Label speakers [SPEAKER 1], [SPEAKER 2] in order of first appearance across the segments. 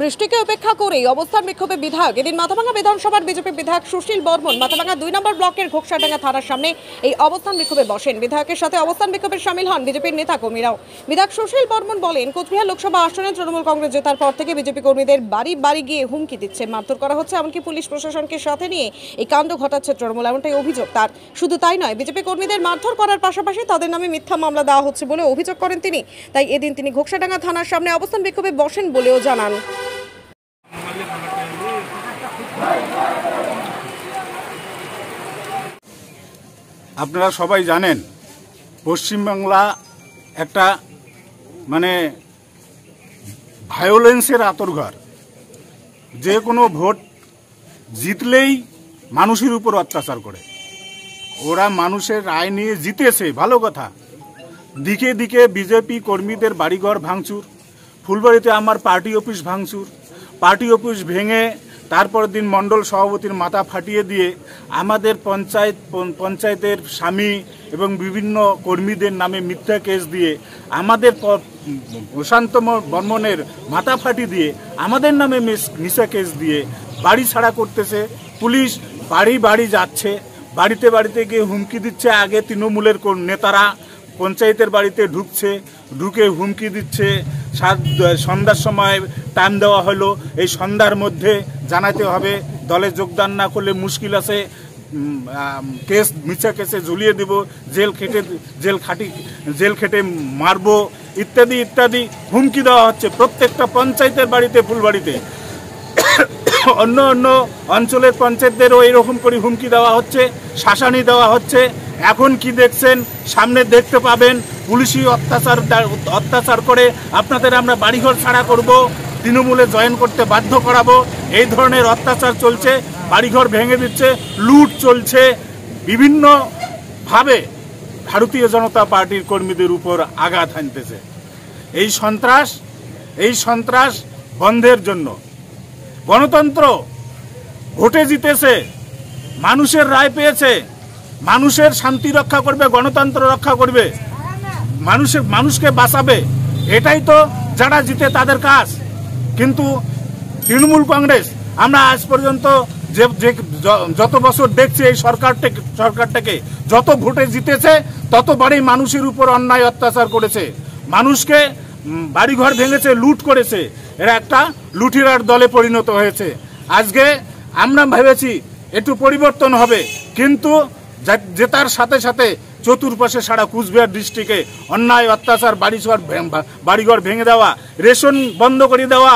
[SPEAKER 1] বৃষ্টিকে উপেক্ষা করেই অবস্থান বিক্ষোভে বিধায়ক। এদিন মাথাভাঙা বিধানসভার বিজেপি বিধায়ক সুশীল বর্মন মাথাভাঙা 2 নম্বর ব্লকের ঘোকসাডাঙ্গা থানার সামনে এই অবস্থান বিক্ষোভে বসেন। বিধায়কের সাথে অবস্থান বিক্ষোভে শামিল হন বিজেপির নেতা কর্মীরাও। বিধায়ক সুশীল বর্মন বলেন, কোচবিহার লোকসভা আসনে তৃণমূল কংগ্রেস জেতার পর থেকে বিজেপি কর্মীদের বাড়ি বাড়ি গিয়ে হুমকি দিচ্ছে, মারধর করা হচ্ছে, এমনকি পুলিশ প্রশাসনকে সাথে নিয়ে এই কাণ্ড ঘটাচ্ছে তৃণমূল, এমনটাই অভিযোগ তার। শুধু তাই নয়, বিজেপি কর্মীদের মারধর করার পাশাপাশি তাদের নামে মিথ্যা মামলা দেওয়া হচ্ছে বলে অভিযোগ করেন তিনি। তাই এদিন তিনি ঘোকসাডাঙ্গা থানার সামনে অবস্থান বিক্ষোভে বসেন বলেও জানান।
[SPEAKER 2] আপনারা সবাই জানেন, পশ্চিমবাংলা একটা ভায়োলেন্সের আঁতরঘর। যে কোনো ভোট জিতলেই মানুষের উপর অত্যাচার করে। ওরা মানুষের রায় নিয়ে জিতেছে, ভালো কথা। দিকে দিকে বিজেপি কর্মীদের বাড়িঘর ভাঙচুর, ফুলবাড়িতে আমার পার্টি অফিস ভাঙচুর, পার্টি অফিস ভেঙে তারপর দিন মণ্ডল সভাপতির মাথা ফাটিয়ে দিয়ে আমাদের পঞ্চায়েতের স্বামী এবং বিভিন্ন কর্মীদের নামে মিথ্যা কেস দিয়ে আমাদের প্রশান্ত বর্মনের মাথা ফাটিয়ে দিয়ে আমাদের নামে মিথ্যা কেস দিয়ে বাড়ি ছাড়া করতেছে। পুলিশ বাড়ি বাড়ি যাচ্ছে, বাড়িতে বাড়িতে গিয়ে হুমকি দিচ্ছে। আগে তৃণমূলের নেতারা পঞ্চায়েতের বাড়িতে ঢুকে হুমকি দিচ্ছে। সন্ধ্যার সময় টাইম দেওয়া হলো, এই সন্ধ্যার মধ্যে জানাতে হবে, দলে যোগদান না করলে মুশকিল আছে, কেস মিথ্যা কেসে ঝুলিয়ে দেব, জেল খেটে মারবো, ইত্যাদি ইত্যাদি হুমকি দেওয়া হচ্ছে প্রত্যেকটা পঞ্চায়েতের বাড়িতে, ফুলবাড়িতে। অন্য অন্য অঞ্চলের পঞ্চায়েতদেরও এরকম করে হুমকি দেওয়া হচ্ছে, শাসানি দেওয়া হচ্ছে। এখন কি দেখছেন, সামনে দেখতে পাবেন পুলিশি অত্যাচার করে আপনাদের আমরা বাড়িঘর ছাড়া করব, তৃণমূলে জয়েন করতে বাধ্য করাবো, এই ধরনের অত্যাচার চলছে। বাড়িঘর ভেঙে দিচ্ছে, লুট চলছে, বিভিন্নভাবে ভারতীয় জনতা পার্টির কর্মীদের উপর আঘাত হানতেছে। এই সন্ত্রাস বন্ধের জন্য গণতন্ত্র ভোটে জিতেছে, মানুষের রায় পেয়েছে, মানুষের শান্তি রক্ষা করবে, গণতন্ত্র রক্ষা করবে, মানুষকে বাঁচাবে, এটাই তো যারা জিতে তাদের কাজ। কিন্তু তৃণমূল কংগ্রেস আমরা আজ পর্যন্ত যত বছর দেখছি এই সরকারটাকে যত ভোটে জিতেছে ততবারই মানুষের উপর অন্যায় অত্যাচার করেছে, মানুষকে বাড়িঘর ভেঙেছে, লুট করেছে। এরা একটা লুটেরার দলে পরিণত হয়েছে। আজকে আমরা ভেবেছি একটু পরিবর্তন হবে, কিন্তু জেতার সাথে সাথে চতুর্পাশে সারা কুচবিহার ডিস্ট্রিক্টে অন্যায় অত্যাচার, বাড়িঘর ভেঙে দেওয়া, রেশন বন্ধ করে দেওয়া,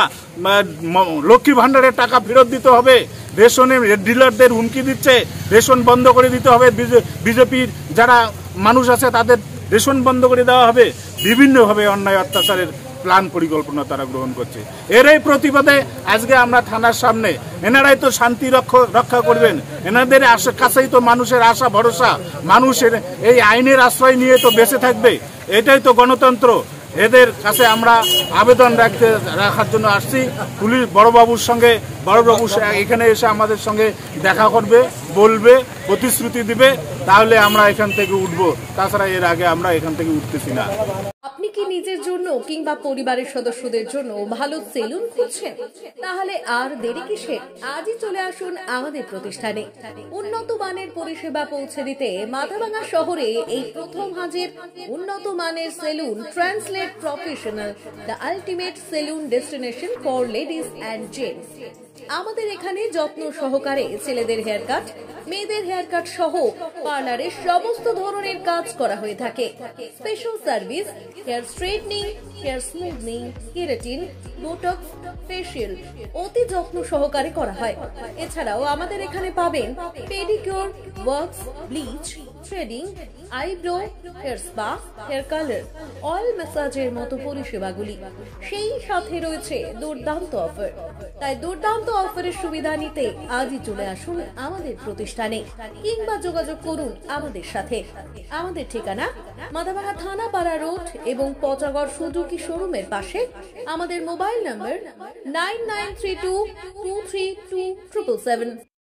[SPEAKER 2] লক্ষ্মী ভাণ্ডারের টাকা ফেরত দিতে হবে, রেশনের ডিলারদের হুমকি দিচ্ছে, রেশন বন্ধ করে দিতে হবে, বিজেপির যারা মানুষ আছে তাদের রেশন বন্ধ করে দেওয়া হবে, বিভিন্নভাবে অন্যায় অত্যাচারের প্ল্যান পরিকল্পনা তারা গ্রহণ করছে। এরই প্রতিবাদে আজকে আমরা থানার সামনে, এনারাই তো শান্তি রক্ষা করবেন, এনাদের কাছেই তো মানুষের আশা ভরসা, মানুষের এই আইনের আশ্রয় নিয়ে তো বেঁচে থাকবে, এটাই তো গণতন্ত্র। এদের কাছে আমরা আবেদন রাখার জন্য আসছি। পুলিশ বড়বাবুর সঙ্গে, বড়বাবু এখানে এসে আমাদের সঙ্গে দেখা করবে, বলবে, প্রতিশ্রুতি দিবে, তাহলে আমরা এখান থেকে উঠবো। তাছাড়া এর আগে আমরা এখান থেকে উঠতেছি না।
[SPEAKER 1] আপনি কি নিজের জন্য কিংবা পরিবারের সদস্যদের জন্য ভালো সেলুন খুঁজছেন? তাহলে আর দেরি কিসের? আজই চলে আসুন আমাদের প্রতিষ্ঠানে। উন্নত মানের পরিষেবা পৌঁছে দিতে মাথাভাঙা শহরে এই প্রথম হাজির উন্নত মানের salon translate professional, the ultimate salon destination for ladies and gents. আমাদের এখানে যত্ন সহকারে ছেলেদের হেয়ার কাট, মেয়েদের হেয়ার কাট সহ পার্লারের সমস্ত ধরনের কাজ করা হয়ে থাকে। Special service, hair straightening, hair smoothing, keratin, botox, facial অতি যত্ন সহকারে করা হয়। এছাড়াও আমাদের এখানে পাবেন pedicure, wax, bleach, threading, eyebrow, hair spa, hair colour, oil ম্যাসাজের মতো পরিষেবাগুলি। সেই সাথে রয়েছে দুর্দান্ত অফার। তাই দুর্দান্ত অফারের সুবিধা নিতে আজই চলে আসুন আমাদের প্রতিষ্ঠানে কিংবা যোগাযোগ করুন আমাদের সাথে। আমাদের ঠিকানা মাদাভাঙা থানাপাড়া রোড এবং পচাগড় সুজুকি শোরুমের পাশে। আমাদের মোবাইল নম্বর 9932232777।